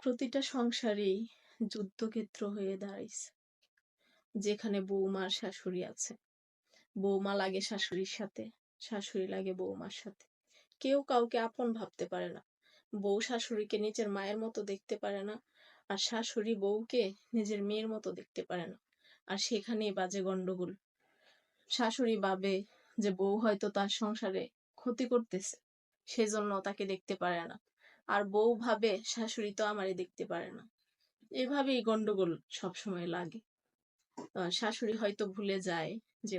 প্রতিটা সংসারেই যুদ্ধক্ষেত্র হয়ে দাঁড়াইছে। যেখানে বৌমা আর শাশুড়ি আছে। বৌমা লাগে শাশুড়ির সাথে, শাশুড়ি লাগে বৌমার সাথে। কেউ কাউকে আপন ভাবতে পারে না। বউ শাশুড়িকে নিজের মায়ের মতো দেখতে পারে না, আর শাশুড়ি বউকে নিজের মেয়ের মতো দেখতে পারে না। আর সেখানেই বাজে গন্ডগোল। শাশুড়ি ভাবে যে বউ হয়তো তার সংসারে ক্ষতি করতেছে, সেজন্য তাকে দেখতে পারে না। আর বউ ভাবে শাশুড়ি তো আমারে দেখতে পারে না। এভাবেই গন্ডগোল সবসময় লাগে। শাশুড়ি হয়তো ভুলে যায় যে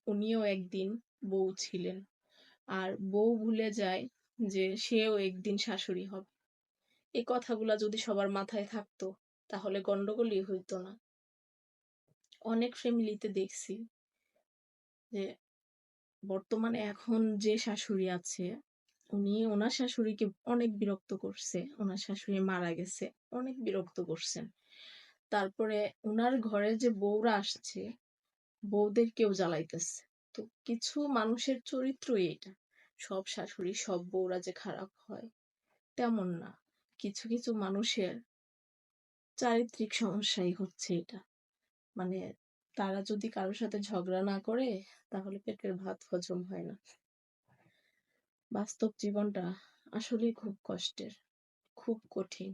উনিও একদিন বউ ছিলেন, আর বউ ভুলে যায় যে সেও একদিন শাশুড়ি হবে। এই কথাগুলা যদি সবার মাথায় থাকতো তাহলে গন্ডগোলই হইতো না। অনেক ফ্যামিলিতে দেখছি যে বর্তমানে এখন যে শাশুড়ি আছে, উনি ওনার শাশুড়িকে অনেক বিরক্ত করছে। ওনার শাশুড়ি মারা গেছে, অনেক বিরক্ত করছেন। তারপরে উনার ঘরে যে বউরা আসছে, বউদেরকেও জ্বালাইতেছে। তো কিছু মানুষের চরিত্রই এটা। সব শাশুড়ি সব বউরা যে খারাপ হয় তেমন না। কিছু কিছু মানুষের চারিত্রিক সমস্যাই হচ্ছে এটা। মানে তারা যদি কারোর সাথে ঝগড়া না করে তাহলে পেটের ভাত হজম হয় না। বাস্তব জীবনটা আসলেই খুব কষ্টের, খুব কঠিন।